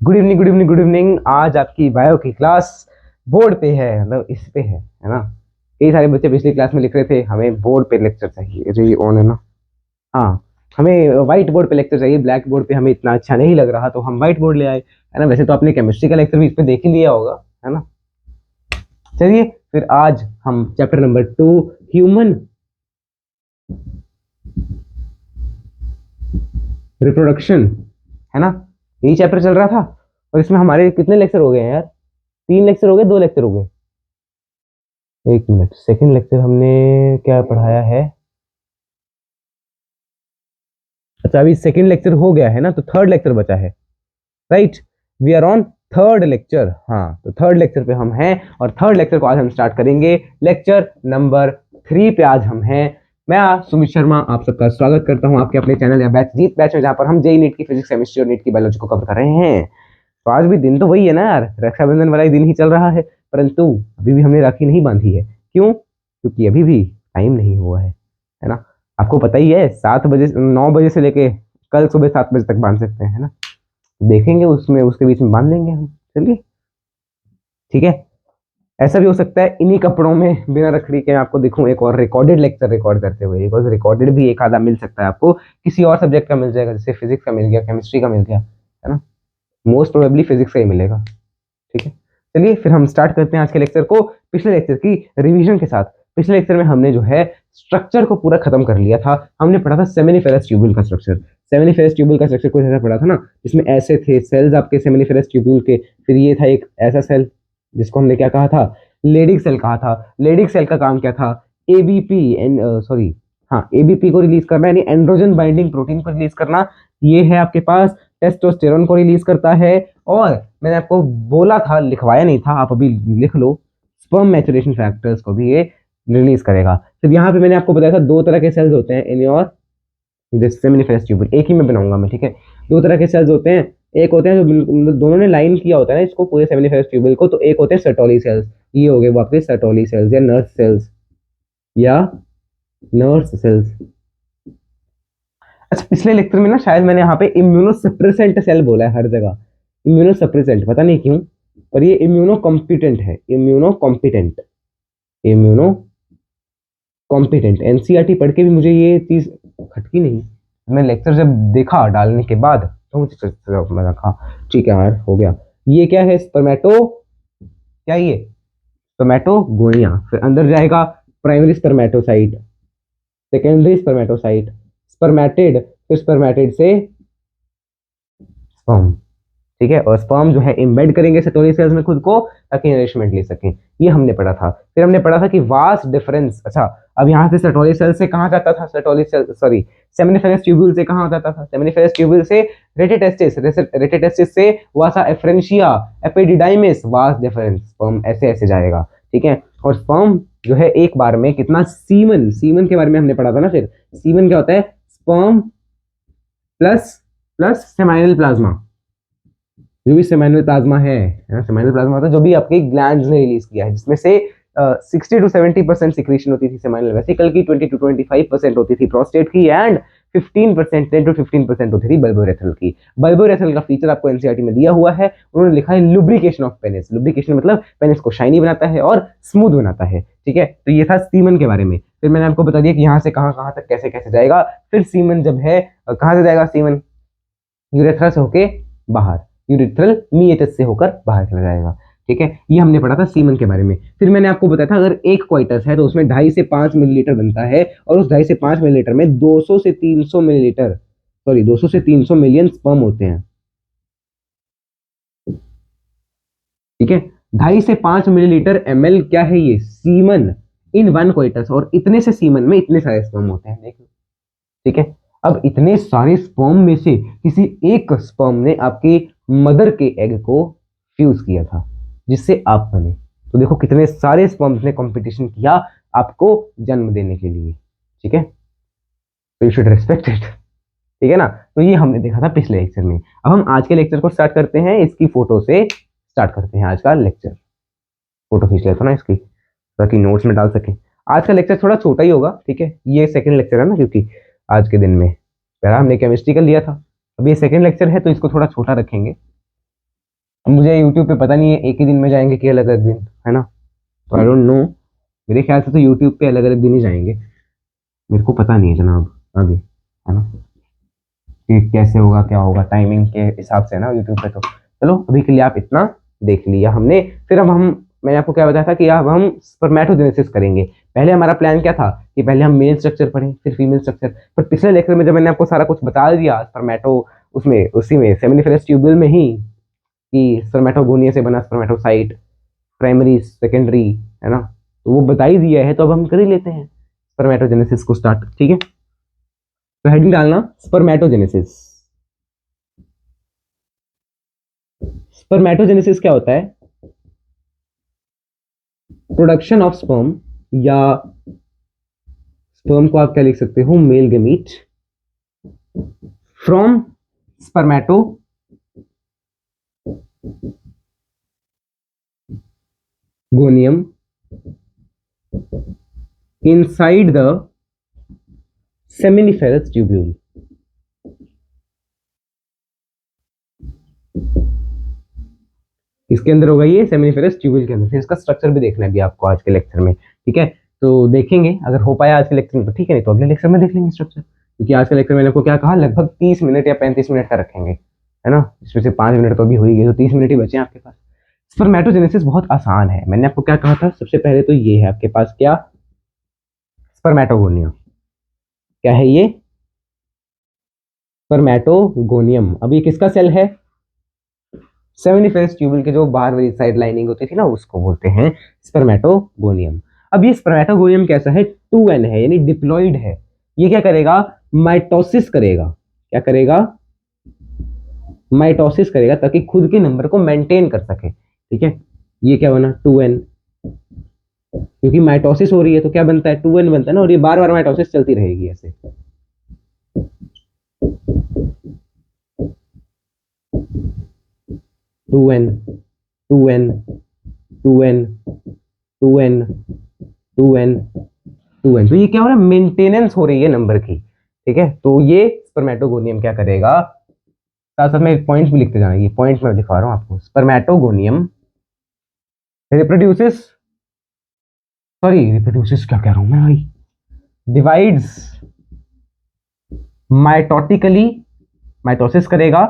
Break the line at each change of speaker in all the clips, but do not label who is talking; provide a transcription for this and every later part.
Good evening, good evening, good evening. आज आपकी bio की क्लास बोर्ड पे है, मतलब इस पे है ना। कई सारे बच्चे पिछली क्लास में लिख रहे थे हमें बोर्ड पे लेक्चर चाहिए। जो ये ऑन है ना। हाँ, हमें व्हाइट बोर्ड पे लेक्चर चाहिए, ब्लैक बोर्ड पे हमें इतना अच्छा नहीं लग रहा, तो हम व्हाइट बोर्ड ले आए, है ना। वैसे तो आपने केमिस्ट्री का लेक्चर भी इस पे देख ही लिया होगा, है ना। चलिए फिर आज हम चैप्टर नंबर 2 ह्यूमन रिप्रोडक्शन, है ना, यही चैप्टर चल रहा था। और इसमें हमारे कितने लेक्चर हो गए हैं यार? 3 लेक्चर हो गए, 2 लेक्चर हो गए। एक मिनट, सेकंड लेक्चर हमने क्या पढ़ाया है? अच्छा, अभी सेकंड लेक्चर हो गया है ना, तो थर्ड लेक्चर बचा है। Right, we are on third lecture. हाँ, तो थर्ड लेक्चर पे हम हैं और थर्ड लेक्चर को आज हम स्टार्ट करेंगे। लेक्चर नंबर 3 पे आज हम हैं। मैं सुमित शर्मा आप सबका स्वागत करता हूं आपके अपने चैनल या बैच जीत बैच में, जहां पर हम जेई नीट की फिजिक्स, केमिस्ट्री और नीट की बायोलॉजी को कवर कर रहे हैं। तो आज भी दिन तो वही है ना यार, रक्षाबंधन वाला ही दिन ही चल रहा है, परंतु अभी भी हमने राखी नहीं बांधी है। क्यों? क्योंकि अभी भी टाइम नहीं हुआ है ना। आपको पता ही है, 7 बजे 9 बजे से लेके कल सुबह 7 बजे तक बांध सकते हैं, है ना। देखेंगे उसमें, उसके बीच में बांध लेंगे हम। चलिए, ठीक है। ऐसा भी हो सकता है इन्हीं कपड़ों में बिना रखड़ी के आपको दिखूं एक और रिकॉर्डेड लेक्चर रिकॉर्ड करते हुए। एक और रिकॉर्डेड भी एक आधा मिल सकता है आपको, किसी और सब्जेक्ट का मिल जाएगा, जैसे फिजिक्स का मिल गया, केमिस्ट्री का मिल गया, है ना। मोस्ट प्रोबेबली फिजिक्स का ही मिलेगा। ठीक है, चलिए फिर हम स्टार्ट करते हैं आज के लेक्चर को पिछले लेक्चर की रिवीजन के साथ। पिछले लेक्चर में हमने जो है स्ट्रक्चर को पूरा खत्म कर लिया था। हमने पढ़ा था सेमिनिफेरस ट्यूब्यूल का स्ट्रक्चर। सेमिनिफेरस ट्यूब्यूल का स्ट्रक्चर कुछ ऐसा पढ़ा था ना, जिसमें ऐसे थे सेल्स आपके सेमिनिफेरस ट्यूब्यूल के। फिर ये था एक ऐसा सेल जिसको हमने क्या कहा था? लेडिक सेल कहा था। लेडिक सेल का काम क्या था? एबीपी एन सॉरी हाँ, एबीपी को रिलीज करना, यानी एंड्रोजन बाइंडिंग प्रोटीन को रिलीज करना। ये है आपके पास टेस्टोस्टेरोन को रिलीज करता है। और मैंने आपको बोला था, लिखवाया नहीं था, आप अभी लिख लो, स्पर्म मैचुरेशन फैक्टर्स को भी ये रिलीज करेगा। फिर यहाँ पे मैंने आपको बताया था 2 तरह के सेल्स होते हैं in your this seminiferous tubule. एक ही में बनाऊंगा मैं, ठीक है। 2 तरह के सेल्स होते हैं। एक होते हैं जो मतलब दोनों ने लाइन किया होता है ना इसको, पूरे सेमिनिफेरस ट्यूब्यूल को। तो एक होते हैं सर्टोली सेल्स, ये हो गए वो आपके सर्टोली सेल्स या नर्स सेल्स, या नर्स सेल्स। अच्छा, पिछले लेक्चर में ना शायद मैंने यहाँ पे इम्यूनोसप्रेसेंट सेल बोला है हर जगह। इम्यूनोसप्रेसेंट पता नहीं क्यों, पर ये इम्यूनो कॉम्पिटेंट है। Immuno competent, immuno competent. NCERT पढ़ के भी मुझे ये चीज खटकी नहीं। मैं लेक्चर जब देखा डालने के बाद तो मुझे मैं रखा, ठीक है यार, हो गया। ये क्या है? स्पर्मेटो, क्या ये? स्पर्मेटोगोनिया। फिर अंदर जाएगा primary spermatocyte, secondary spermatocyte, spermatid, फिर स्पर्मेटिड से स्पर्म। ठीक है, और स्पर्म जो है इम्बेड करेंगे सेटोरी सेल्स में खुद को, ताकि नरिशमेंट ले सकें। ये हमने पढ़ा था। फिर हमने पढ़ा था कि वास्ट डिफरेंस। अच्छा, अब यहाँ से सेटोरी सेल से कहाँ जाता था? Sertoli cell sorry seminiferous tubule से कहाँ जाता था? सेमिनिफेरस ट्यूब्यूल से रेटिटेस्टिस, रेटिटेस्टिस से vasa efferentia, epididymis, vas deferens, sperm ऐसे ऐसे जाएगा। ठीक है, और स्पर्म जो है एक बार में कितना? सीमन, सीमन के बारे में हमने पढ़ा था ना। फिर सीमन क्या होता है? Sperm plus plus seminal plasma. जो भी सेमाइनल प्लाज्मा है ना, सेमाइनल प्लाज्मा होता है जो भी आपके ग्लैंड्स ने रिलीज किया है, जिसमें से 60 to 70% सिक्रीशन होती थी सेमाइनल वेसिकल की, 20 to 25% होती थी प्रोस्टेट की, एंड 15%, 10 to 15% होती थी बल्बोरेथ्रल की। बल्बोरेथ्रल का फीचर आपको एनसीईआरटी में दिया हुआ है। उन्होंने लिखा है लुब्रिकेशन ऑफ पेनिस। लुब्रिकेशन मतलब पेनिस को शाइनी बनाता है और स्मूथ बनाता है। ठीक है, तो ये था सीमन के बारे में। फिर मैंने आपको बता दिया कि यहाँ से कहाँ कहाँ तक कैसे कैसे जाएगा। फिर सीमन जब है, कहाँ से जाएगा सीमन? यूरेथ्रा से होके बाहर, यूरिथ्रल मीएटस से होकर बाहर चला जाएगा। ठीक है, ये हमने पढ़ा था सीमन के बारे में। फिर मैंने आपको बताया था अगर एक क्वाइटस है तो उसमें 2.5 से 5 मिलीलीटर बनता है, और उस 2.5 से 5 मिलीलीटर में 200 से 300 मिलीलीटर, सॉरी 200 से 300 मिलियन स्पर्म होते हैं। ठीक है, 2.5 से 5 मिलीलीटर ml क्या है? ये सीमन इन वन क्वाइटस, और इतने से सीमन में इतने सारे स्पर्म होते हैं, देखो। ठीक है, अब इतने सारे स्पर्म में से किसी एक स्पर्म ने आपके मदर के एग को फ्यूज किया था, जिससे आप बने। तो देखो कितने सारे स्पर्म्स ने कंपटीशन किया आपको जन्म देने के लिए। ठीक है, तो यू शुड रिस्पेक्ट इट। ठीक है ना। तो ये हमने देखा था पिछले लेक्चर में। अब हम आज के लेक्चर को स्टार्ट करते हैं, इसकी फोटो से स्टार्ट करते हैं आज का लेक्चर। फोटो खींच लेता हूं ना इसकी, ताकि नोट्स में डाल सकें। आज का लेक्चर थोड़ा छोटा ही होगा, ठीक है। ये सेकंड लेक्चर है ना, क्योंकि आज के दिन में पहला हमने केमिस्ट्री का लिया था, अब ये सेकंड लेक्चर है तो इसको थोड़ा छोटा रखेंगे। मुझे यूट्यूब पे पता नहीं है एक ही दिन में जाएंगे कि अलग अलग दिन, है ना, तो आई डोंट नो, मेरे ख्याल से तो यूट्यूब पे अलग अलग दिन ही जाएंगे, मेरे को पता नहीं है जनाब आगे, है ना, कि कैसे होगा क्या होगा टाइमिंग के हिसाब से ना यूट्यूब पे। तो चलो अभी के लिए आप इतना देख लिया हमने। फिर अब हम, मैंने आपको क्या बताया था कि अब हम स्पर्मेटोजेनेसिस करेंगे। पहले हमारा प्लान क्या था कि पहले हम मेल स्ट्रक्चर पढ़ें फिर फीमेल स्ट्रक्चर, पर पिछले लेक्चर में जब मैंने आपको सारा कुछ बता दिया स्पर्मेटो, उसमें उसी में सेमिनिफेरस ट्यूब्यूल में ही, कि स्पर्मेटोगोनिया से बना स्पर्मेटोसाइट, प्राइमरी सेकेंडरी, है ना, तो वो बता ही दिया है, तो अब हम कर ही लेते हैं स्पर्मेटोजेनेसिस को स्टार्ट। ठीक है, तो हेडिंग डालना स्पर्मेटोजेनेसिस। स्पर्मेटोजेनेसिस क्या होता है? प्रोडक्शन ऑफ स्पर्म, या स्पर्म को आप क्या लिख सकते हो, male gamete, from spermatogonium inside the seminiferous tubule। इसके अंदर होगा ये सेमिनिफेरस ट्यूब्यूल के अंदर। फिर इसका स्ट्रक्चर भी देखना है भी आपको आज के लेक्चर में, ठीक है, तो देखेंगे अगर हो पाया आज के लेक्चर में तो ठीक है, नहीं तो अगले लेक्चर में देख लेंगे स्ट्रक्चर, क्योंकि आज के लेक्चर में मैंने आपको क्या कहा, लगभग 30 मिनट या 35 मिनट का रखेंगे, है ना, इसमें से 5 मिनट तो अभी हो ही गए, तो 30 मिनट ही बचे हैं आपके पास। स्पर्मेटोजेनेसिस बहुत आसान है, मैंने आपको क्या कहा था, सबसे पहले तो ये है आपके पास क्या, स्पर्मेटोगोनिया। क्या है ये? स्पर्मेटोगोनियम। अब ये किसका सेल है? सेमिनिफेरस ट्यूबल के जो बाहर वाली साइड लाइनिंग होती थी ना, उसको बोलते हैं स्पर्मेटोगोनियम। अब ये स्पर्मेटोगोनियम कैसा है? 2n है, यानी डिप्लॉइड है। ये क्या करेगा? माइटोसिस करेगा। क्या करेगा? माइटोसिस करेगा, ताकि खुद के नंबर को मेंटेन कर सके। ठीक है, ये क्या बना? 2n, क्योंकि माइटोसिस हो रही है तो क्या बनता है? 2n बनता है ना, और ये बार बार माइटोसिस चलती रहेगी ऐसे। 2n 2n 2n 2n 2n 2n, तो ये क्या हो रहा है? मेंटेनेंस हो रही है नंबर की। ठीक है, तो ये स्पर्मेटोगोनियम क्या करेगा, साथ साथ में पॉइंट्स भी लिखते जाना, ये पॉइंट्स में लिखवा रहा हूं आपको। स्पर्मेटोगोनियम रिप्रोड्यूसेस, सॉरी रिप्रोड्यूसेस क्या कह रहा हूं मैं भाई, डिवाइड्स माइटोटिकली, माइटोसिस करेगा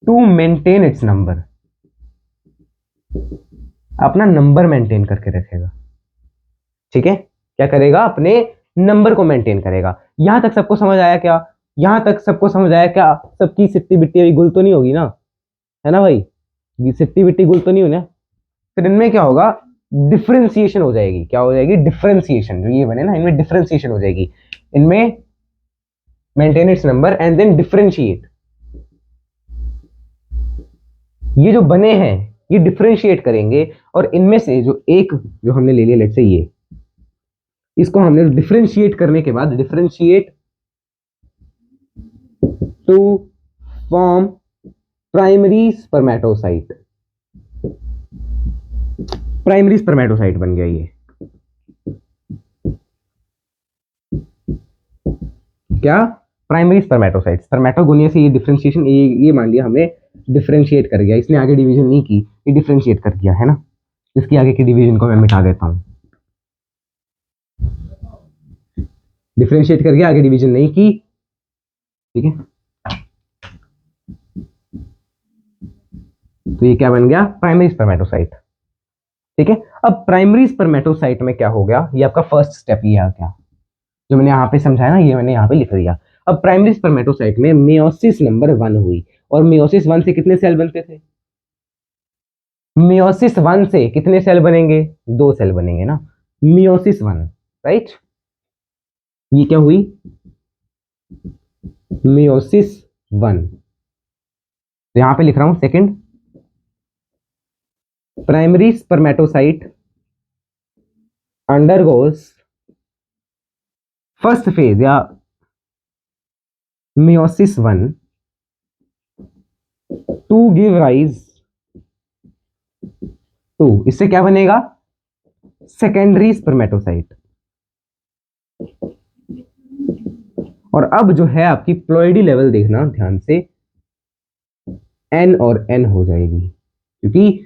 टू मेंटेन इट्स नंबर, अपना नंबर मेंटेन करके रखेगा। ठीक है, क्या करेगा? अपने नंबर को मेंटेन करेगा। यहां तक सबको समझ आया क्या? यहां तक सबको समझ आया क्या? सबकी सिट्टी बिट्टी अभी गुल तो नहीं होगी ना, है ना भाई, ये सिट्टी बिट्टी गुल तो नहीं होना। फिर इनमें क्या होगा? डिफरेंशिएशन हो जाएगी। क्या हो जाएगी? डिफरेंशिएशन, जो ये बने ना, इनमें डिफरेंशिएशन हो जाएगी। इनमें maintain its number and then differentiate, ये जो बने हैं ये डिफरेंशिएट करेंगे, और इनमें से जो एक, जो हमने ले लिया लेट्स से ये, इसको हमने डिफरेंशिएट करने के बाद, differentiate to form primary spermatocyte, primary spermatocyte बन गया ये। क्या? Primary spermatocyte. स्पर्मेटोगोनिया से ये डिफरेंशिएशन, ये मान लिया हमने डिफरेंशिएट कर गया, इसने आगे डिवीजन नहीं की, ये डिफरेंशिएट कर गया, है ना, इसकी आगे की डिवीजन को मैं मिटा देता हूं। डिफरेंशिएट करके आगे डिवीजन नहीं की। ठीक है, तो ये क्या बन गया? Primary spermatocyte. ठीक है, अब प्राइमरी स्पर्मेटोसाइट में क्या हो गया? ये आपका फर्स्ट स्टेप ये आ गया, जो मैंने यहाँ पे समझाया ना, ये मैंने यहाँ पे लिख दिया। अब प्राइमरी स्पर्मेटोसाइट में मेयोसिस नंबर 1 हुई, और मेयोसिस 1 से कितने सेल बनते थे? मेयोसिस 1 से कितने सेल बनेंगे? 2 सेल बनेंगे ना, मेयोसिस 1, राइट। ये क्या हुई? मेयोसिस 1। तो यहां पे लिख रहा हूं second, primary spermatocyte undergoes first phase या meiosis 1 to give rise to, इससे क्या बनेगा? Secondary spermatocyte. और अब जो है आपकी प्लॉइडी लेवल देखना ध्यान से, एन और एन हो जाएगी, क्योंकि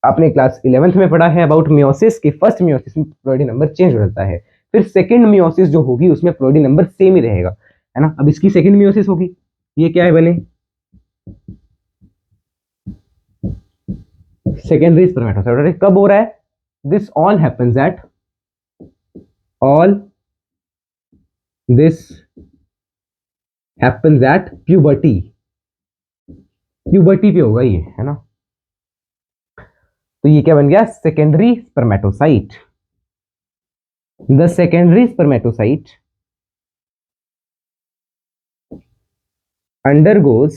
आपने क्लास 11th में पढ़ा है अबाउट मियोसिस कि फर्स्ट मियोसिस में प्रोडी नंबर चेंज हो जाता है, फिर सेकंड मियोसिस जो होगी उसमें प्रोडी नंबर सेम ही रहेगा, है ना। अब इसकी सेकंड मियोसिस होगी, ये क्या है बने, सेकेंडरी स्पर्मेटोसाइट। कब हो रहा है, this all happens at all this happens at puberty, puberty पे होगा ये, है ना। तो ये क्या बन गया, secondary spermatocyte. The secondary spermatocyte undergoes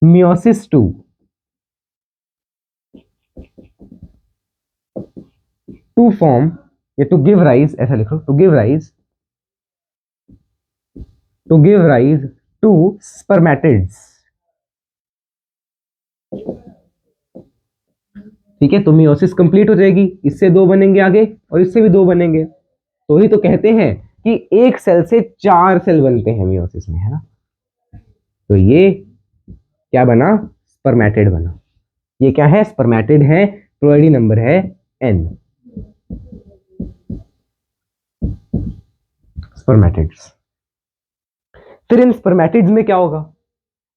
meiosis 2 to form या to give rise, ऐसा लिखो, to give rise to spermatids। ठीक है, तो मियोसिस कंप्लीट हो जाएगी, इससे दो बनेंगे आगे और इससे भी दो बनेंगे, तो ही तो कहते हैं कि एक सेल से 4 सेल बनते हैं मियोसिस में, है ना। तो ये क्या बना, स्पर्मेटिड बना। ये क्या है, स्पर्मेटिड है, प्रोडी नंबर है n, स्पर्मेटिड्स। फिर इन स्पर्मेटिड्स में क्या होगा,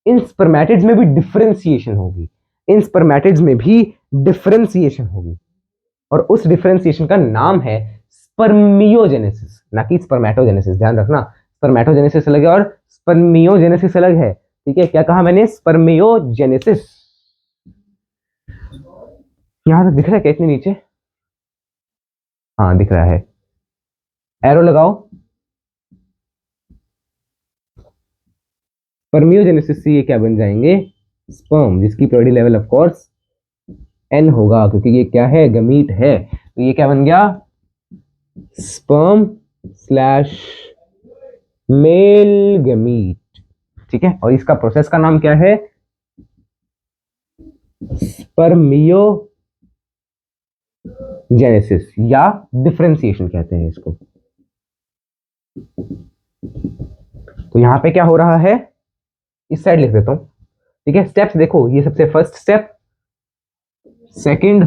इन स्पर्मेटिड्स में भी डिफरेंशिएशन होगी, इन स्पर्मेटिड्स में भी डिफरेंशिएशन होगी, और उस डिफरेंशिएशन का नाम है स्पर्मियोजेनेसिस, ना कि स्पर्मेटोजेनेसिस। ध्यान रखना, स्पर्मेटोजेनेसिस अलग है और स्पर्मियोजेनेसिस अलग है, ठीक है। क्या कहा मैंने, स्पर्मियोजेनेसिस। यहां तक दिख रहा है क्या, इतने नीचे, हाँ दिख रहा है, एरो लगाओ। स्पर्मियोजेनेसिस से ये क्या बन जाएंगे, स्पर्म, जिसकी purity level of course n होगा, क्योंकि ये क्या है, गमीट है। तो ये क्या बन गया, स्पर्म स्लैश मेल गमीट, ठीक है। और इसका प्रोसेस का नाम क्या है, स्पर्मियोजेनेसिस या डिफरेंशिएशन कहते हैं इसको। तो यहां पे क्या हो रहा है, इस साइड लिख देता हूं, ठीक है। स्टेप्स देखो, ये सबसे फर्स्ट स्टेप, सेकंड,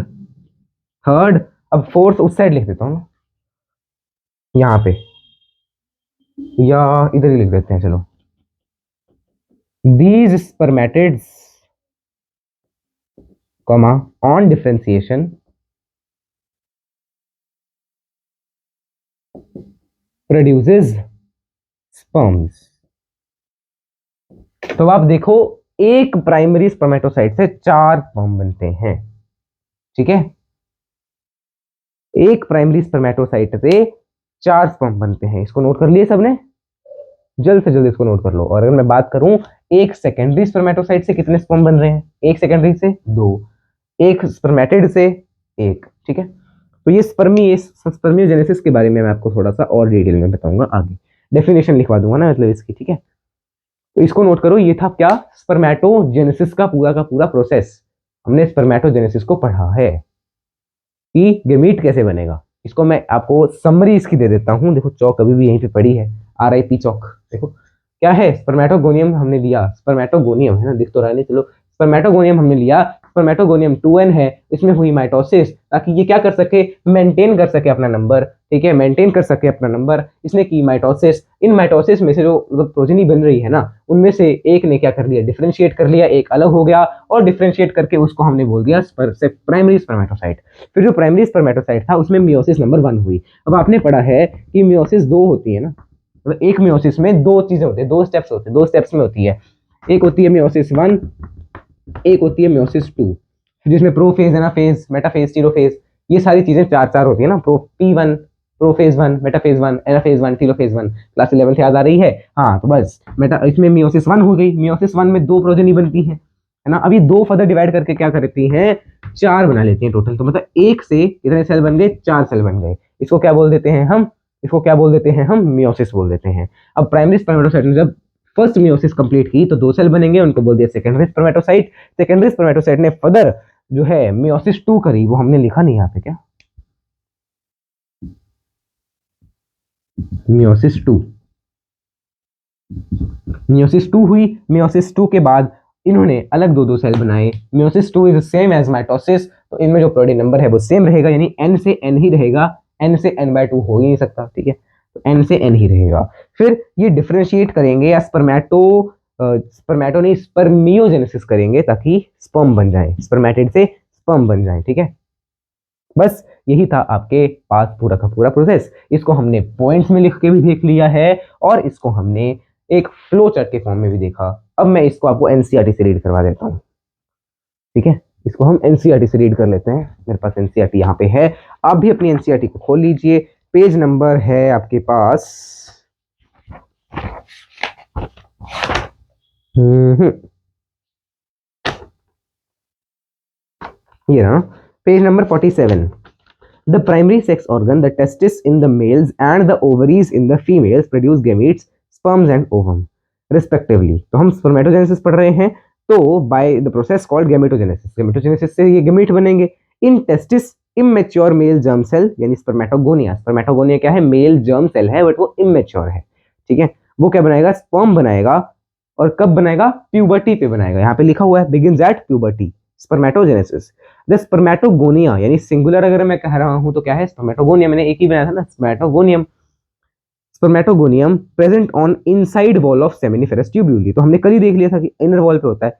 थर्ड, अब फोर्थ उस साइड लिख देता हूं यहां पे, या इधर ही लिख देते हैं, चलो। These spermatids, comma, on differentiation produces sperms। तो आप देखो, एक प्राइमरी स्पर्मेटोसाइट से 4 स्पर्म बनते हैं, ठीक है। एक प्राइमरी स्पर्मेटोसाइट से 4 स्पर्म बनते हैं, इसको नोट कर लिए सबने, जल्द से जल्द इसको नोट कर लो। और अगर मैं बात करूं एक सेकेंडरी स्पर्मेटोसाइट से कितने स्पर्म बन रहे हैं, एक सेकेंडरी से 2, एक स्पर्मेटिड से 1, ठीक है। तो ये स्पर्मियोजेनेसिस के बारे में मैं आपको थोड़ा सा और डिटेल में बताऊंगा आगे, डेफिनेशन लिखवा दूंगा ना मतलब इसकी, ठीक है। तो इसको नोट करो, ये था क्या, स्पर्मेटोजेनेसिस का पूरा प्रोसेस। हमने स्पर्मेटोजेनेसिस को पढ़ा है कि गेमीट कैसे बनेगा। इसको मैं आपको समरी इसकी दे देता हूं, देखो चौक अभी भी यहीं पे पड़ी है, RIP चौक। देखो क्या है, स्पर्मेटोगोनियम हमने लिया, स्पर्मेटोगोनियम है ना, दिख तो रहा नहीं, चलो स्पर्मेटोगोनियम हमने लिया, स्पर्मेटोगोनियम 2n है, इसमें हुई माइटोसिस, ताकि ये क्या कर सके, मेंटेन कर सके अपना नंबर, ठीक है, मेंटेन कर सके अपना नंबर, इसने की माइटोसिस। इन माइटोसिस में से जो प्रोजेनी बन रही है ना, उनमें से एक ने क्या कर लिया, डिफरेंशिएट कर लिया, एक अलग हो गया, और डिफरेंशिएट करके उसको हमने बोल दिया प्राइमरी स्पर्मेटोसाइट। फिर जो प्राइमरी स्पर्मेटोसाइट था उसमें मियोसिस नंबर 1 हुई। अब आपने पढ़ा है कि मियोसिस 2 होती है ना, मतलब एक मियोसिस में 2 चीजें होती है, 2 स्टेप्स होते हैं, 2 स्टेप्स में होती है, एक होती है मियोसिस 1, एक होती है मियोसिस 2, जिसमें प्रोफेज, एनाफेज, मेटाफेज, टीलोफेज, ये सारी चीजें 4 होती है ना, P1, prophase 1, metaphase 1, anaphase 1, telophase 1। Class 11 याद आ रही है, हाँ। तो बस इसमें मियोसिस 1 हो गई, मियोसिस 1 में 2 प्रोजेनी बनती है ना। अभी 2 फर्दर डिवाइड करके क्या करती हैं, 4 बना लेती हैं टोटल। तो मतलब एक से इतने सेल बन गए, 4 सेल बन गए, इसको क्या बोल देते हैं हम, इसको क्या बोल देते हैं हम, मियोसिस बोल देते हैं। अब प्राइमरी स्पर्मेटोसाइट ने जब फर्स्ट मियोसिस कंप्लीट की तो 2 सेल बनेंगे, उनको बोल दिया सेकेंडरी स्पर्मेटोसाइट। सेकेंडरी स्पर्मेटोसाइट ने फर्दर जो है मियोसिस 2 करी, वो हमने लिखा नहीं यहाँ पे, क्या, मियोसिस 2, मियोसिस 2 हुई, मियोसिस 2 के बाद इन्होंने अलग दो दो सेल बनाए, meiosis 2 is same as mitosis, तो इनमें जो प्रोटीन नंबर है वो सेम रहेगा, यानी n से n ही रहेगा, n से n/2 हो ही नहीं सकता, ठीक है, तो n से n ही रहेगा। फिर ये डिफरेंशिएट करेंगे या स्पर्मेटो नहीं स्पर्मियोजेनेसिस करेंगे ताकि स्पर्म बन जाए, स्पर्मेटिड से स्पर्म बन जाए, ठीक है। बस यही था आपके पास पूरा का पूरा प्रोसेस। इसको हमने पॉइंट्स में लिख के भी देख लिया है और इसको हमने एक फ्लो चार्ट के फॉर्म में भी देखा। अब मैं इसको आपको एनसीईआरटी से रीड करवा देता हूँ, ठीक है, इसको हम एनसीईआरटी से रीड कर लेते हैं। मेरे पास एनसीईआरटी यहाँ पे है, आप भी अपनी एनसीईआरटी को खोल लीजिए। पेज नंबर है आपके पास ये ना, page number 47। The primary sex organ, the testis in the males and the ovaries in the females produce gametes, sperms and ovum respectively। तो हम spermatogenesis पढ़ रहे हैं, तो by the process called gametogenesis, gametogenesis से ये gamete बनेंगे। In testis immature male germ cell यानी spermatogonia, spermatogonia क्या है, मेल germ cell है बट वो immature है, ठीक है, वो क्या बनाएगा, sperm बनाएगा। और कब बनाएगा, प्यूबर्टी पे बनाएगा, यहाँ पे लिखा हुआ है begins at puberty, spermatogenesis। The spermatogonia यानी सिंगुलर अगर मैं कह रहा हूं तो क्या है, स्पर्मेटोगोनिया, मैंने एक ही बनाया था ना, spermatogonium, spermatogonium present on inside wall of seminiferous tubule, तो हमने कल ही देख लिया था कि इनर वॉल पे होता है।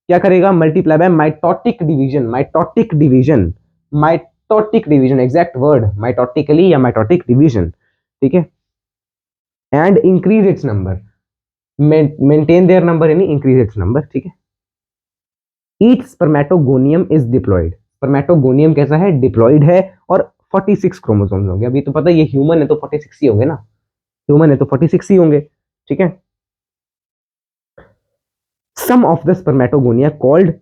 क्या करेगा, multiply by mitotic division, mitotic division, mitotic division, exact word mitotically या माइटोटिक डिवीजन, ठीक है, and increase its number, maintain their number यानी इंक्रीज इट्स नंबर, ठीक है। Each spermatogonium is diploid, spermatogonium कैसा है, डिप्लॉयड है, और 46 क्रोमोसोम्स होंगे। अभी तो पता है ये ह्यूमन है तो 46 ही होंगे ना, ह्यूमन है तो 46 ही होंगे, ठीक है। Some of the spermatogonia called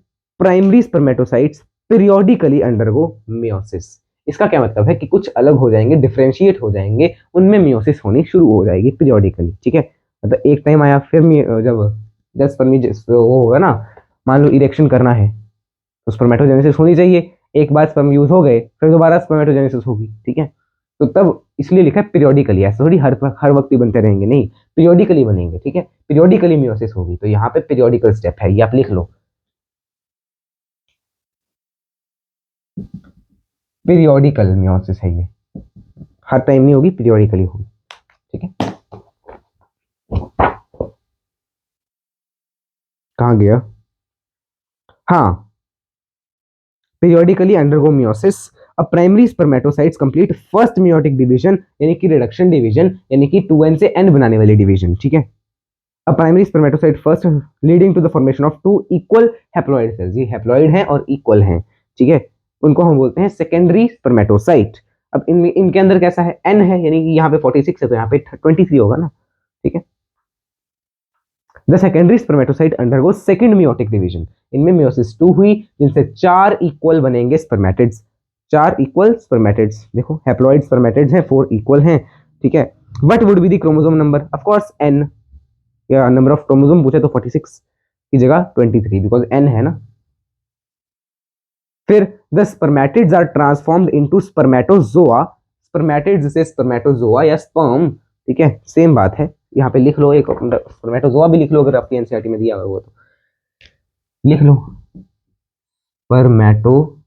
primary spermatocytes periodically undergo meiosis. इसका क्या मतलब है कि कुछ अलग हो जाएंगे, डिफरेंशिएट हो जाएंगे, उनमें मियोसिस होनी शुरू हो जाएगी पीरियोडिकली, ठीक है। मतलब एक टाइम आया फिर जब जब स्पर्मी वो होगा ना, मान लो इरेक्शन करना है तो स्पर्मेटोजेनेसिस होनी चाहिए, एक बार स्पर्म यूज हो गए फिर दोबारा स्पर्मेटोजेनेसिस होगी, ठीक है। तो तब इसलिए लिखा है पीरियोडिकली, ऐसा थोड़ी हर वक्त ही बनते रहेंगे, नहीं, पीरियोडिकली बनेंगे, ठीक है, पीरियोडिकली मियोसिस होगी, तो यहाँ पे पीरियोडिकल स्टेप है, ये आप लिख लो, पीरियोडिकल मियोसिस है ये, हर टाइम नहीं होगी, पीरियोडिकली होगी, ठीक है। कहाँ गया, हाँ, periodically undergo meiosis, a primary spermatocytes complete first meiotic division यानी कि रिडक्शन डिवीजन, यानी कि 2n से n बनाने वाली डिवीजन, ठीक है। a primary spermatocyte first leading to the formation of two equal haploid cells, ये haploid हैं और equal हैं, ठीक है, उनको हम बोलते हैं सेकेंडरी स्पर्मेटोसाइट। अब इनके अंदर कैसा है, n है, यानी कि यहाँ पे 46 है तो यहाँ पे 23 होगा ना, ठीक है। The secondary spermatocyte undergo second meiotic division, इनमें मियोसिस 2 हुई जिनसे 4 इक्वल बनेंगे स्पर्मेटिड्स, 4 इक्वल स्पर्मेटिड्स, देखो हैप्लॉइड स्पर्मेटिड्स हैं, 4 इक्वल हैं, ठीक है। What would be the chromosome number, of course n, या नंबर ऑफ क्रोमोसोम पूछे तो 46 की जगह 23 बिकॉज n है ना। फिर the spermatids are transformed into spermatozoa, spermatids से स्पर्मेटोजोआ या स्पर्म, ठीक है, सेम बात है, यहाँ पे लिख लो, एक स्पर्मेटोजोआ भी लिख लो अगर आपकी एनसीईआरटी में दिया हुआ तो लिख लो, स्पर्मेटोजोआ,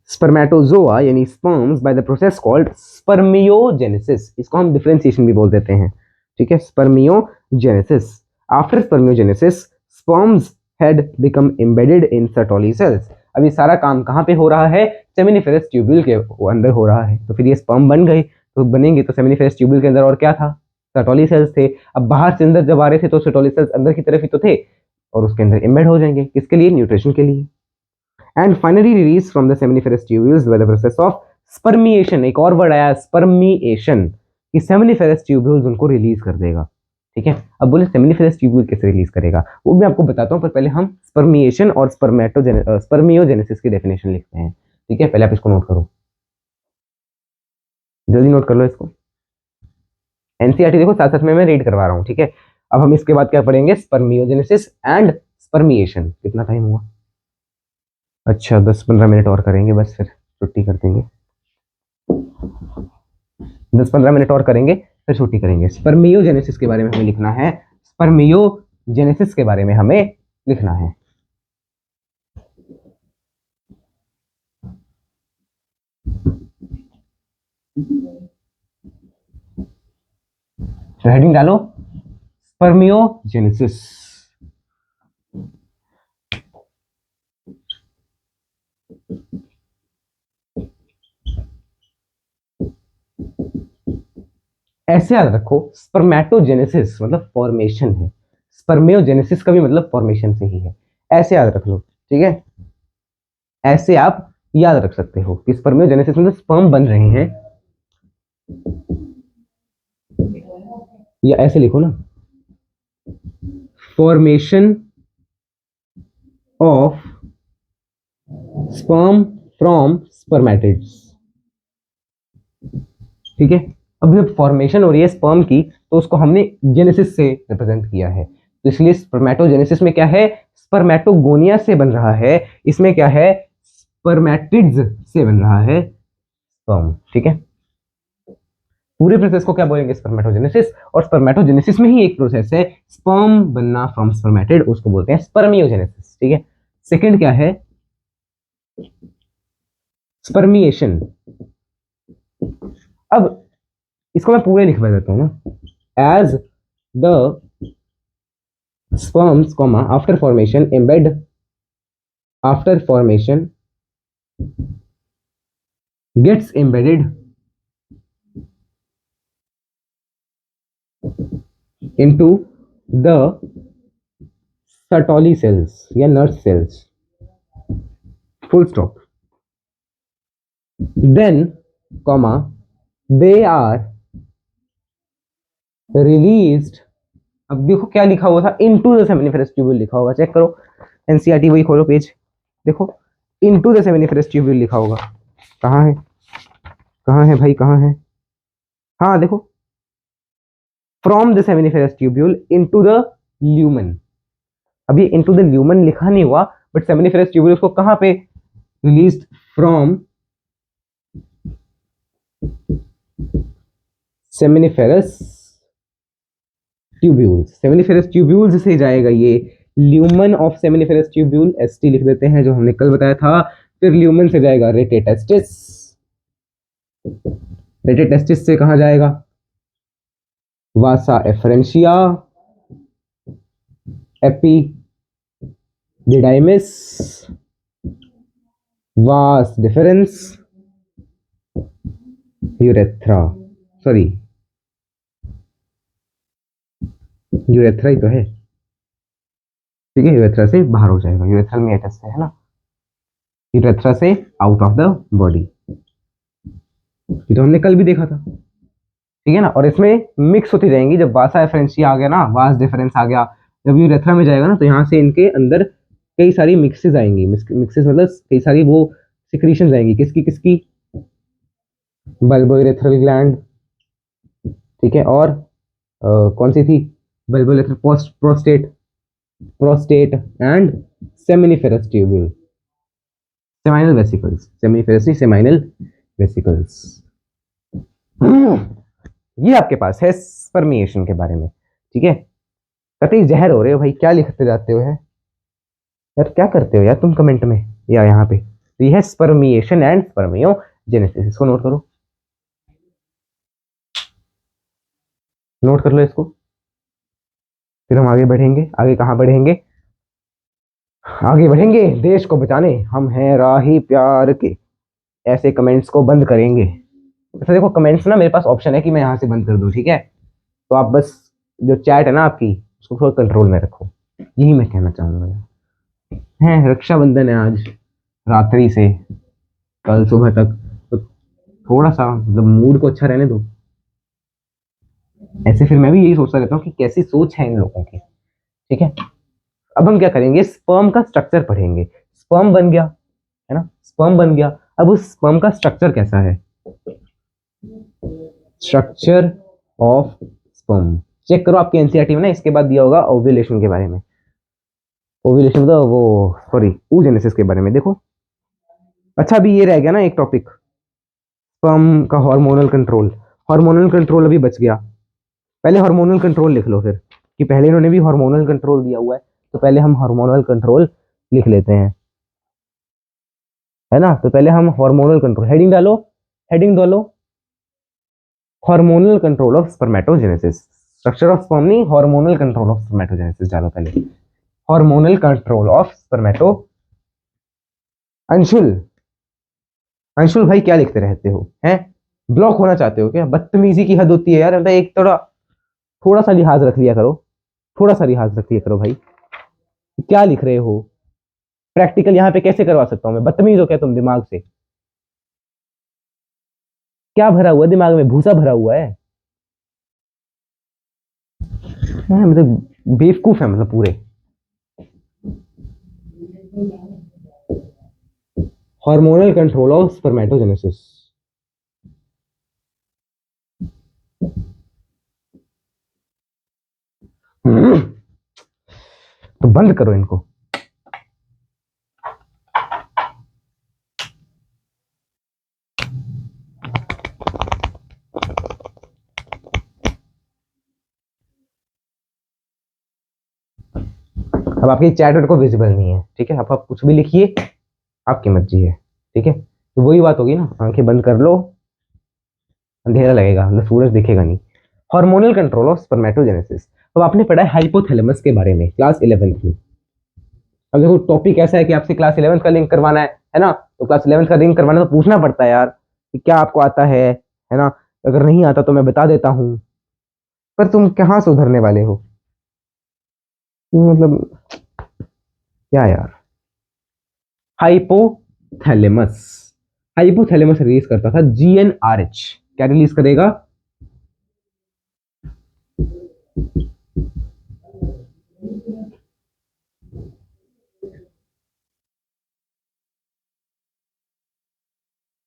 स्पर्मेटोजोआ यानी sperms by the process called spermiogenesis, इसको हम डिफरेंशिएशन भी बोल देते हैं, ठीक है, spermiogenesis. After spermiogenesis sperms had become embedded in Sertoli cells, अभी सारा काम कहाँ पे हो रहा है, सेमिनिफेरस ट्यूब्यूल के अंदर हो रहा है, तो फिर ये स्पर्म बन गए, तो बनेंगे तो सेमिनिफेरस ट्यूब्यूल के अंदर और क्या था, सर्टोली सेल्स थे। अब बाहर से अंदर जब आ रहे थे तो सर्टोली सेल्स अंदर की तरफ ही तो थे, और उसके अंदर एम्बेड हो जाएंगे, किसके लिए, न्यूट्रिशन के लिए। And finally release from the seminiferous tubules by the process of spermiation, एक और वर्ड आया स्पर्मिएशन, कि सेमिनिफेरस ट्यूब्यूल्स उनको रिलीज कर देगा, ठीक है। अब बोले सेमिनिफेरस ट्यूब्यूल कैसे रिलीज करेगा, वो मैं आपको बताता हूँ, पर पहले हम स्पर्मिएशन और स्पर्मियोजेनेसिस की डेफिनेशन लिखते हैं, ठीक है। पहले आप इसको नोट करो, जल्दी नोट कर लो इसको, एनसीईआरटी देखो साथ साथ में मैं रीड करवा रहा हूँ, ठीक है। अब हम इसके बाद क्या पढ़ेंगे, स्पर्मियोजेनेसिस एंड स्पर्मिएशन। कितना टाइम हुआ, अच्छा 10-15 मिनट और करेंगे बस, फिर छुट्टी कर देंगे। 10-15 मिनट और करेंगे फिर छुट्टी करेंगे। स्पर्मियोजेनेसिस के बारे में हमें लिखना है, स्पर्मियोजेनेसिस के बारे में हमें लिखना है। तो हेडिंग डालो स्पर्मियोजेनेसिस। ऐसे याद रखो, स्पर्मेटोजेनेसिस मतलब फॉर्मेशन है, स्पर्मियोजेनेसिस का भी मतलब फॉर्मेशन से ही है। ऐसे याद रख लो, ठीक है। ऐसे आप याद रख सकते हो कि स्पर्मियोजेनेसिस मतलब स्पर्म बन रहे हैं, या ऐसे लिखो ना, formation of sperm from spermatids, ठीक है। अब जब फॉर्मेशन हो रही है स्पर्म की तो उसको हमने जेनेसिस से रिप्रेजेंट किया है, तो इसलिए स्पर्मेटोजेनेसिस में क्या है, स्पर्मेटोगोनिया से बन रहा है, इसमें क्या है, स्पर्मेटिड्स से बन रहा है स्पर्म, ठीक है। पूरे प्रोसेस को क्या बोलेंगे, स्पर्मेटोजेनेसिस। और स्पर्मेटोजेनेसिस में ही एक प्रोसेस है स्पर्म बनना फ्रॉम स्पर्मेटिड, उसको बोलते हैं स्पर्मियोजेनेसिस, ठीक है। सेकंड क्या है, स्पर्मिएशन। अब इसको मैं पूरे लिख देता हूं ना, as the sperms comma after formation embed, after formation gets embedded into the Sertoli cells या nurse cells, full stop, then comma they are released। अब देखो क्या लिखा हुआ था, इनटू द सेमिनिफेरस ट्यूब्यूल लिखा होगा, चेक करो एनसीईआरटी, वही खोलो पेज, देखो इनटू द सेमिनिफेरस ट्यूब्यूल लिखा होगा। कहाँ है, कहाँ है भाई, कहाँ है, हाँ देखो, from the seminiferous tubule into the lumen. अभी इनटू द ल्यूमन लिखा नहीं हुआ, बट सेमिनिफेरस ट्यूब्यूल उसको कहाँ पे released, from seminiferous tubules, seminiferous tubules से जाएगा ये lumen of seminiferous tubule, ST लिख देते हैं जो हमने कल बताया था। फिर ल्यूमन से जाएगा रेटेटेस्टिस, रेटेटेस्टिस से कहां जाएगा, vasa efferentia, epididymis, vas deferens, urethra, sorry urethra ही तो है, ठीक है। यूरेथ्रा से बाहर हो जाएगा, यूरेथ्रल मेटस से है ना, यूरेथ्रा से आउट ऑफ द बॉडी, ये तो हमने कल भी देखा था, ठीक है ना। और इसमें मिक्स होती जाएंगी, जब वासा एफरेंशिया आ गया ना, वास डिफरेंस आ गया, जब यूरेथ्रा में जाएगा ना, तो यहाँ से इनके अंदर कई सारी मिक्सेस आएंगी, मिक्सेस मतलब कई सारी वो सिक्रीशंस आएंगी, किसकी किसकी, बल्बोयूरेथ्रल ग्लैंड, ठीक है, और कौन सी थी, bulbourethral prostate, prostate and seminiferous tubule, seminal vesicles, seminiferous नहीं, सेमाइनल वेसिकल्स। ये आपके पास है स्पर्मिएशन के बारे में, ठीक है। कतई जहर हो रहे हो भाई, क्या लिखते जाते हो है यार, क्या करते हो यार तुम कमेंट में या यहाँ पे। तो ये है स्पर्मिएशन एंड स्पर्मियोजेनेसिस, इसको नोट करो, नोट कर लो इसको। फिर हम आगे बढ़ेंगे, आगे कहाँ बढ़ेंगे, आगे बढ़ेंगे देश को बचाने, हम हैं राही प्यार के, ऐसे कमेंट्स को बंद करेंगे। अच्छा देखो कमेंट्स ना, मेरे पास ऑप्शन है कि मैं यहाँ से बंद कर दूँ, ठीक है। तो आप बस जो चैट है ना आपकी, उसको थोड़ा कंट्रोल में रखो, यही मैं कहना चाहूंगा। है रक्षाबंधन है आज रात्रि से कल सुबह तक, तो थोड़ा सा मतलब मूड को अच्छा रहने दो। ऐसे फिर मैं भी यही सोचता रहता हूँ कि कैसी सोच है इन लोगों की, ठीक है। अब हम क्या करेंगे, स्पर्म का स्ट्रक्चर पढ़ेंगे। स्पर्म बन गया है ना, स्पर्म बन गया, अब उस स्पर्म का स्ट्रक्चर कैसा है, स्ट्रक्चर ऑफ स्पर्म चेक करो, आपके एनसीईआरटी में ना इसके बाद दिया होगा ओव्यूलेशन के बारे में, ओव्यूलेशन तो वो सॉरी oogenesis के बारे में देखो। अच्छा अभी ये रह गया ना एक टॉपिक, स्पर्म का हार्मोनल कंट्रोल, हार्मोनल कंट्रोल अभी बच गया। पहले हार्मोनल कंट्रोल लिख लो फिर, कि पहले इन्होंने भी हार्मोनल कंट्रोल दिया हुआ है, तो पहले हम हार्मोनल कंट्रोल लिख लेते हैं, है ना। तो पहले हम हार्मोनल कंट्रोल, हेडिंग डालो, हेडिंग डालो, hormonal control of spermatogenesis, structure of sperm नहीं, हार्मोनल कंट्रोल ऑफ स्पर्मेटोजेनेसिस डालो पहले, hormonal control of स्पर्मेटो। Anshul, Anshul भाई क्या लिखते रहते हो हैं, ब्लॉक होना चाहते हो क्या? बदतमीजी की हद होती है यार, मतलब एक थोड़ा, थोड़ा सा लिहाज रख लिया करो, थोड़ा सा लिहाज रख लिया करो भाई, क्या लिख रहे हो? प्रैक्टिकल यहाँ पे कैसे करवा सकता हूँ मैं? बदतमीज हो क्या तुम दिमाग से? क्या भरा हुआ है दिमाग में, भूसा भरा हुआ है? मतलब बेवकूफ है मतलब पूरे। हार्मोनल कंट्रोल ऑफ स्पर्मेटोजेनेसिस, तो बंद करो इनको। अब आपकी चैट को विजिबल नहीं है, ठीक है, अब आप कुछ भी लिखिए, आपकी मर्जी है, ठीक है। तो वही बात होगी ना, आंखें बंद कर लो, अंधेरा लगेगा, मतलब सूरज दिखेगा नहीं। हार्मोनल कंट्रोल ऑफ स्पर्मेटोजेनेसिस, अब आपने पढ़ा है हाइपोथैलेमस के बारे में क्लास 11th में। अब देखो टॉपिक ऐसा है कि आपसे क्लास 11th का लिंक करवाना है ना, तो क्लास 11th का लिंक करवाना तो पूछना पड़ता है यार कि क्या आपको आता है ना। अगर नहीं आता तो मैं बता देता हूँ, पर तुम कहाँ सुधरने वाले हो मतलब, क्या यार। हाइपोथैलेमस, हाइपोथैलेमस रिलीज करता था जीएनआरएच, क्या रिलीज करेगा?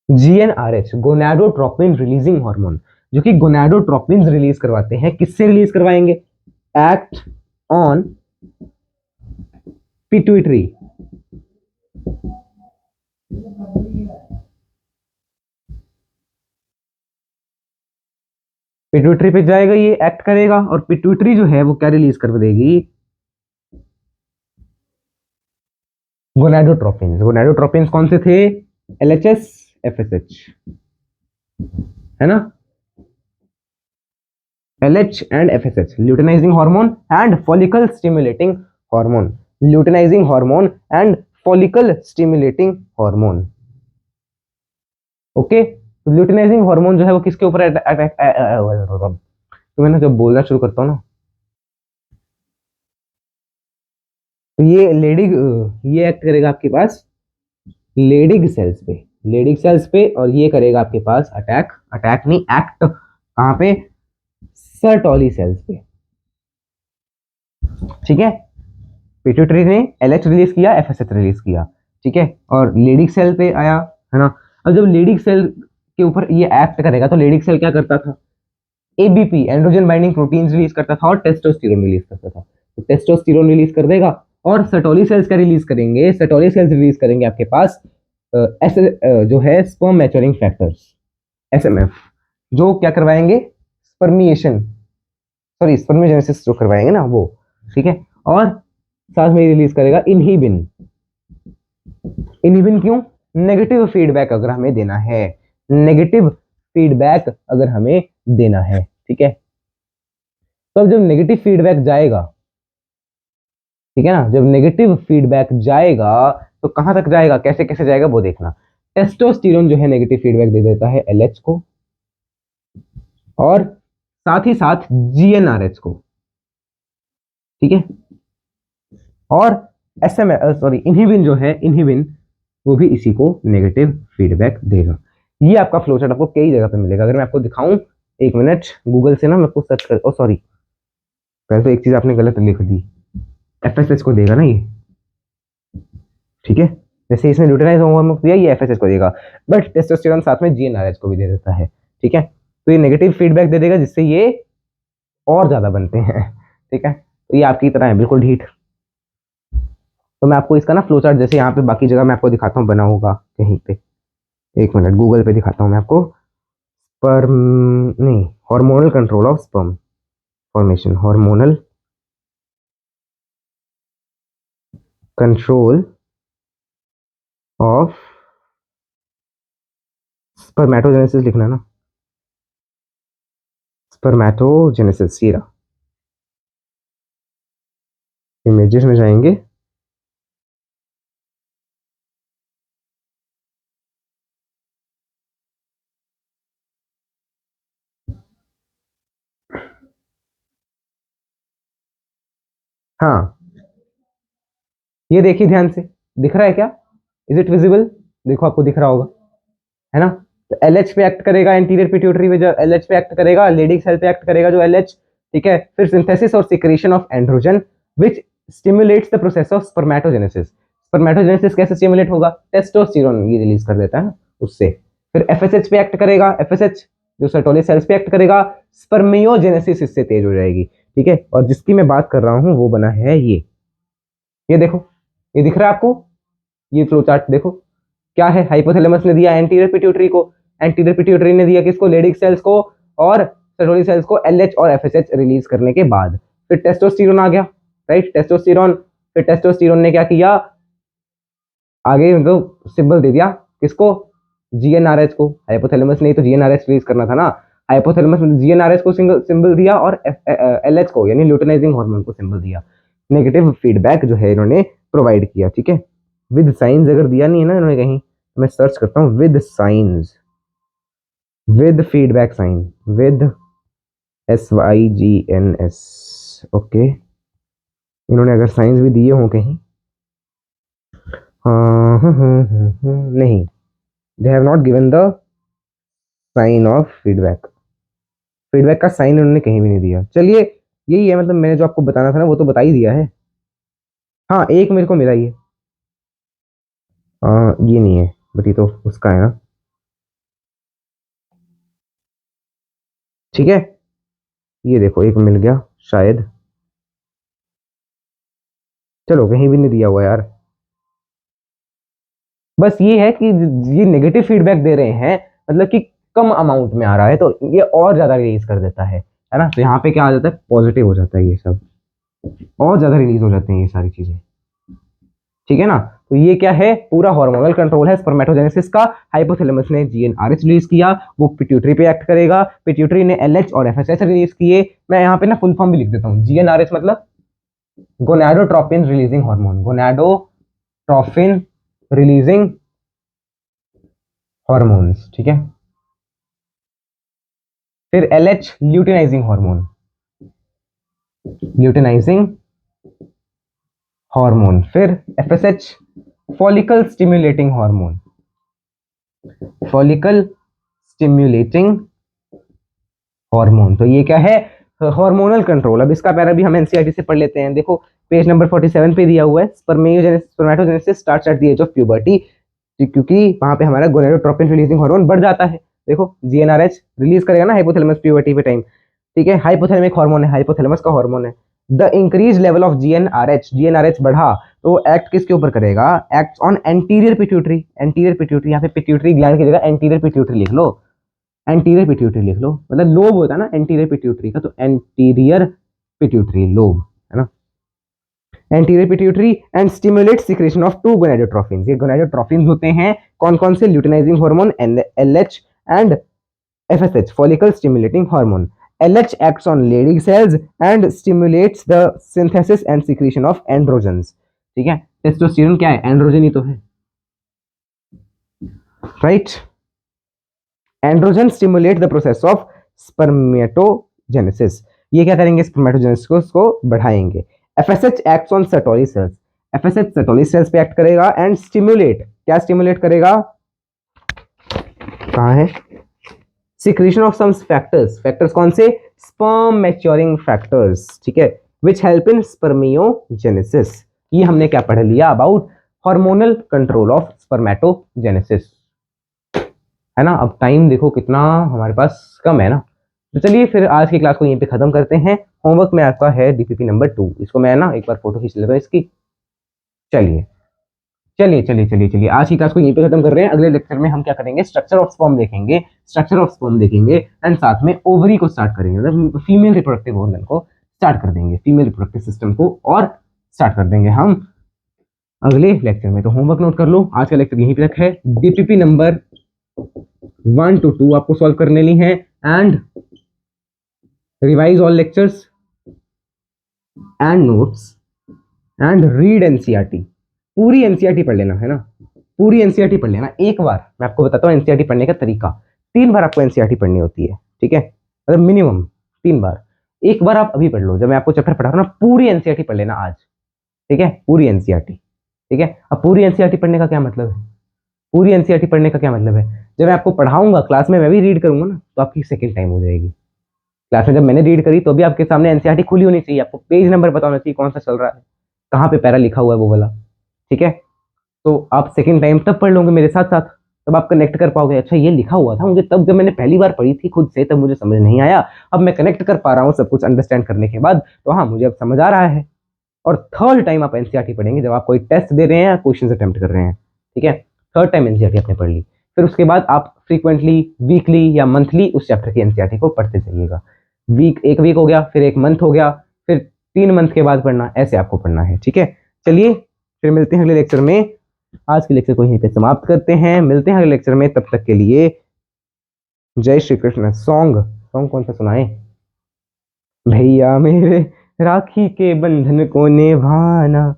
जीएनआरएच, गोनाडोट्रोपिन रिलीजिंग हार्मोन, जो कि गोनाडोट्रोपिन रिलीज करवाते हैं। किससे रिलीज करवाएंगे? एक्ट ऑन पिट्यूटरी, पिट्यूटरी पे जाएगा, ये एक्ट करेगा, और पिट्यूटरी जो है वो क्या रिलीज कर देगी? गोनाडोट्रोपिन। गोनाडोट्रोपिन कौन से थे? एलएचएस, एफएसएच, है ना, LH and FSH, luteinizing hormone and follicle stimulating hormone, luteinizing hormone and follicle stimulating hormone। Okay, तो ल्यूटिनाइजिंग हार्मोन जो है वो किसके ऊपर तो मैं ना जब बोलना शुरू करता हूँ ना, तो ये लेडिग, ये एक्ट करेगा आपके पास लेडिग सेल्स पे, लेडिग सेल्स पे, और ये करेगा आपके पास अटैक, अटैक नहीं एक्ट, कहाँ पे? सर्टोली सेल्स पे, ठीक है। पिट्यूटरी ने एलएच रिलीज किया, एफएसएच रिलीज किया, ठीक है, और लेडिक सेल पे आया, है ना। अब जब लेडिक सेल के ऊपर ये एक्ट करेगा तो लेडिक सेल क्या करता था? ABP, androgen binding protein release करता था, और टेस्टोस्टेरोन रिलीज करता था। तो टेस्टोस्टेरोन रिलीज कर देगा, और सेटोली सेल्स क्या रिलीज करेंगे? सेटोली सेल्स रिलीज करेंगे आपके पास जो है स्पर्म मैच्योरिंग फैक्टर्स, एसएमएफ, जो क्या करवाएंगे? स्पर्मिएशन, सॉरी स्पर्मियोजेनेसिस जो करवाएंगे ना वो, ठीक है। और साथ में रिलीज करेगा इनहिबिन, इनहिबिन क्यों? नेगेटिव फीडबैक अगर हमें देना है, नेगेटिव फीडबैक अगर हमें देना है, ठीक है। तो अब जब नेगेटिव फीडबैक जाएगा, ठीक है ना, जब नेगेटिव फीडबैक जाएगा तो कहां तक जाएगा, कैसे कैसे जाएगा वो देखना। टेस्टोस्टेरोन जो है नेगेटिव फीडबैक दे देता है एलएच को, और साथ ही साथ जीएनआरएच को, ठीक है। और एसएम सॉरी इनहिबिन जो है, इनहिबिन वो भी इसी को नेगेटिव फीडबैक देगा। ये आपका फ्लो चार्ट आपको कई जगह पे मिलेगा, अगर मैं आपको दिखाऊं, एक मिनट गूगल से ना मैं आपको सर्च कर, ओ सॉरी, पहले तो एक चीज आपने गलत लिख दी, एफएसएच को देगा ना ये, ठीक है। जैसे इसने ल्यूटिनाइज हार्मोन दिया, ये एफएसएच को देगा, बट टेस्टोस्टेरोन साथ में जीएनआरएच को भी दे देता है, ठीक है। तो ये नेगेटिव फीडबैक दे देगा, जिससे ये और ज्यादा बनते हैं, ठीक है। तो ये आपकी तरह है बिल्कुल ढीठ। तो मैं आपको इसका ना फ्लो चार्ट जैसे यहाँ पे बाकी जगह मैं आपको दिखाता हूँ बना होगा कहीं पे, एक मिनट गूगल पे दिखाता हूँ मैं आपको, पर नहीं, hormonal control of sperm formation, hormonal control of spermatogenesis लिखना ना, स्पर्मेटोजेनेसिस, ये रहा, इमेजेस में जाएंगे। हाँ, ये देखिए ध्यान से, दिख रहा है क्या? Is it visible? देखो आपको दिख रहा होगा, है ना? तो LH पे एक्ट करेगा एंटीरियर पिट्यूटरी में, जो LH पे एक्ट करेगा, लेडिक सेल पे एक्ट करेगा जो LH, ठीक है। फिर सिंथेसिस और secretion of androgen which stimulates the process of spermatogenesis. Spermatogenesis कैसे स्टिमुलेट होगा? टेस्टोस्टेरोन ये रिलीज कर देता है ना उससे। फिर FSH पे एक्ट करेगा, FSH जो सर्टोली सेल्स पे एक्ट करेगा, स्पर्मियोजेनेसिस इससे तेज हो जाएगी, ठीक है। और जिसकी मैं बात कर रहा हूं वो बना है ये देखो, ये दिख रहा है आपको? ये फ्लो चार्ट देखो, क्या है? हाइपोथैलेमस ने दिया एंटीरियर पिट्यूटरी को, एंटीरियर पिट्यूटरी ने दिया किसको? लेडिक सेल्स को, और सर्टोली सेल्स को LH और FSH रिलीज करने के बाद फिर टेस्टोस्टेरोन आ गया, राइट? टेस्टोस्टेरोन, फिर टेस्टोस्टेरोन ने क्या किया? आगे मतलब सिंबल दे दिया किसको? GnRH को। हाइपोथैलेमस ने तो GnRH रिलीज करना था ना, हाइपोथैलेमस ने GnRH को सिंबल दिया और LH को यानी ल्यूटिनाइजिंग हार्मोन को सिंबल दिया। नेगेटिव फीडबैक जो है इन्होंने प्रोवाइड किया, ठीक है। विद साइंस अगर दिया नहीं है ना इन्होंने कहीं, मैं सर्च करता हूँ with signs, with feedback sign, with SYGNS, okay. इन्होंने अगर साइंस भी दिए हों कहीं, नहीं, they have not given the sign of feedback, feedback का साइन उन्होंने कहीं भी नहीं दिया। चलिए, यही है, मतलब मैंने जो आपको बताना था ना वो तो बता ही दिया है। हाँ, एक मेरे को मिला ये, ये नहीं है, बट ये तो उसका है ना, ठीक है। ये देखो एक मिल गया शायद, चलो कहीं भी नहीं दिया हुआ यार। बस ये है कि ये नेगेटिव फीडबैक दे रहे हैं, मतलब कि कम अमाउंट में आ रहा है तो ये और ज्यादा रिलीज कर देता है ना। तो यहाँ पे क्या आ जाता है? पॉजिटिव हो जाता है ये सब, और ज्यादा रिलीज हो जाते हैं ये सारी चीजें, ठीक है ना। तो ये क्या है? पूरा हार्मोनल कंट्रोल है स्पर्मेटोजेनेसिस का। हाइपोथैलेमस ने GnRH रिलीज किया, वो पिट्यूटरी पे एक्ट करेगा, पिट्यूटरी ने LH और FSH रिलीज किए। मैं यहाँ पे ना फुल फॉर्म भी लिख देता हूँ, GnRH मतलब gonadotropin releasing hormone, gonadotropin releasing hormones, ठीक है। फिर LH luteinizing hormone, luteinizing hormone. फिर FSH follicle stimulating hormone, follicle stimulating hormone. तो ये क्या है? Hormonal control. अब इसका पैरा भी हम एनसीईआरटी से पढ़ लेते हैं। देखो पेज नंबर 47 पे दिया हुआ है, spermatogenesis starts at the age of puberty, क्योंकि वहां पे हमारा गोनाडोट्रोपिन रिलीजिंग हार्मोन बढ़ जाता है। देखो GnRH रिलीज करेगा ना हाइपोथैलेमस प्यूबर्टी पे टाइम, ठीक है। हाइपोथैलेमिक हार्मोन है, हाइपोथैलेमस का हार्मोन है। The increase level of GnRH बढ़ा तो एक्ट किसके ऊपर करेगा? Act on anterior pituitary, anterior pituitary, यहाँ पे पिट्यूटरी ग्लैंड की जगह एंटीरियर पिट्यूटरी लिख लो, एंटीरियर पिट्यूटरी लिख लो, मतलब लोब होता है ना एंटीरियर पिट्यूटरी का, तो एंटीरियर पिट्यूटरी लोब, है ना, anterior pituitary. And stimulate secretion of two gonadotrophins. ये गोनाडोट्रोफिन्स होते हैं कौन कौन से? Luteinizing hormone LH and FSH follicle stimulating hormone. LH acts on Leydig cells and stimulates the synthesis and secretion of androgens, ठीक है। टेस्टोस्टेरोन क्या है? एंड्रोजन ही तो है, right. Androgen stimulate the process of spermatogenesis. ये क्या करेंगे? स्पर्मेटोजेनेसिस को बढ़ाएंगे। FSH acts on Sertoli cells, FSH Sertoli cells पे एक्ट करेगा एंड स्टिमुलेट, क्या स्टिमुलेट करेगा? कहाँ है? Secretion of some factors, factors कौन से? स्पर्म मैच्योरिंग फैक्टर्स, ठीक है, विच हेल्प इन स्पर्मियोजेनेसिस। ये हमने क्या पढ़ लिया? About hormonal control of spermatogenesis, है ना। अब टाइम देखो कितना हमारे पास कम है ना, तो चलिए फिर आज की क्लास को यहीं पे खत्म करते हैं। होमवर्क में आपका है DPP नंबर 2, इसको मैं ना एक बार फोटो खींच लेता हूँ इसकी, चलिए चलिए चलिए चलिए चलिए, आज की क्लास को यहीं पे खत्म कर रहे हैं। अगले लेक्चर में हम क्या करेंगे, स्ट्रक्चर ऑफ स्पर्म देखेंगे, स्ट्रक्चर ऑफ स्पर्म देखेंगे एंड साथ में ओवरी को स्टार्ट करेंगे, मतलब फीमेल रिप्रोडक्टिव ऑर्गन को स्टार्ट कर देंगे, फीमेल रिप्रोडक्टिव सिस्टम को और स्टार्ट कर देंगे हम अगले लेक्चर में। तो होमवर्क नोट कर लो, आज का लेक्चर यहीं पे तक है। डीपीपी नंबर 1 to 2 आपको सॉल्व करने ली है and revise all lectures and notes and read NCERT. पूरी एनसीईआरटी पढ़ लेना है ना, पूरी एनसीईआरटी पढ़ लेना। एक बार मैं आपको बताता हूँ एनसीईआरटी पढ़ने का तरीका। 3 बार आपको एनसीईआरटी पढ़नी होती है, ठीक है, मतलब मिनिमम 3 बार। एक बार आप अभी पढ़ लो, जब मैं आपको चैप्टर पढ़ा रहा हूँ ना, पूरी एनसीईआरटी पढ़ लेना आज, ठीक है, पूरी एनसीईआरटी, ठीक है। अब पूरी एनसीईआरटी पढ़ने का क्या मतलब है, पूरी एनसीईआरटी पढ़ने का क्या मतलब है, जब मैं आपको पढ़ाऊंगा क्लास में, मैं भी रीड करूंगा ना, तो आपकी सेकंड टाइम हो जाएगी। क्लास में जब मैंने रीड करी तो भी आपके सामने एनसीईआरटी खुली होनी चाहिए, आपको पेज नंबर पता होना चाहिए कौन सा चल रहा है, कहाँ पे पैरा लिखा हुआ है वो वाला, ठीक है। तो आप सेकंड टाइम तब पढ़ लोगे मेरे साथ साथ, तब आप कनेक्ट कर पाओगे, अच्छा ये लिखा हुआ था मुझे तब, जब मैंने पहली बार पढ़ी थी खुद से तब मुझे समझ नहीं आया, अब मैं कनेक्ट कर पा रहा हूँ सब कुछ अंडरस्टैंड करने के बाद, तो हाँ मुझे अब समझ आ रहा है। और थर्ड टाइम आप एनसीईआरटी पढ़ेंगे जब आप कोई टेस्ट दे रहे हैं या क्वेश्चन अटेम्प्ट कर रहे हैं, ठीक है। थर्ड टाइम एनसीईआरटी आपने पढ़ ली, फिर उसके बाद आप फ्रीक्वेंटली वीकली या मंथली उस चैप्टर की एनसीईआरटी को पढ़ते जाइएगा। एक वीक हो गया, फिर एक मंथ हो गया, फिर 3 मंथ के बाद पढ़ना, ऐसे आपको पढ़ना है, ठीक है। चलिए फिर मिलते हैं अगले लेक्चर में। आज के लेक्चर को यहीं पे समाप्त करते हैं, मिलते हैं अगले लेक्चर में, तब तक के लिए जय श्री कृष्ण। सॉन्ग सॉन्ग कौन सा सुनाए, भैया मेरे राखी के बंधन को निभाना,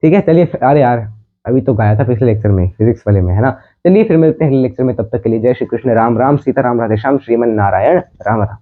ठीक है। चलिए अरे यार अभी तो गाया था पिछले लेक्चर में, फिजिक्स वाले में, है ना। चलिए फिर मिलते हैं अगले लेक्चर में, तब तक के लिए जय श्री कृष्ण, राम राम, सीता राम, राधे श्याम, श्रीमन नारायण, राम राम।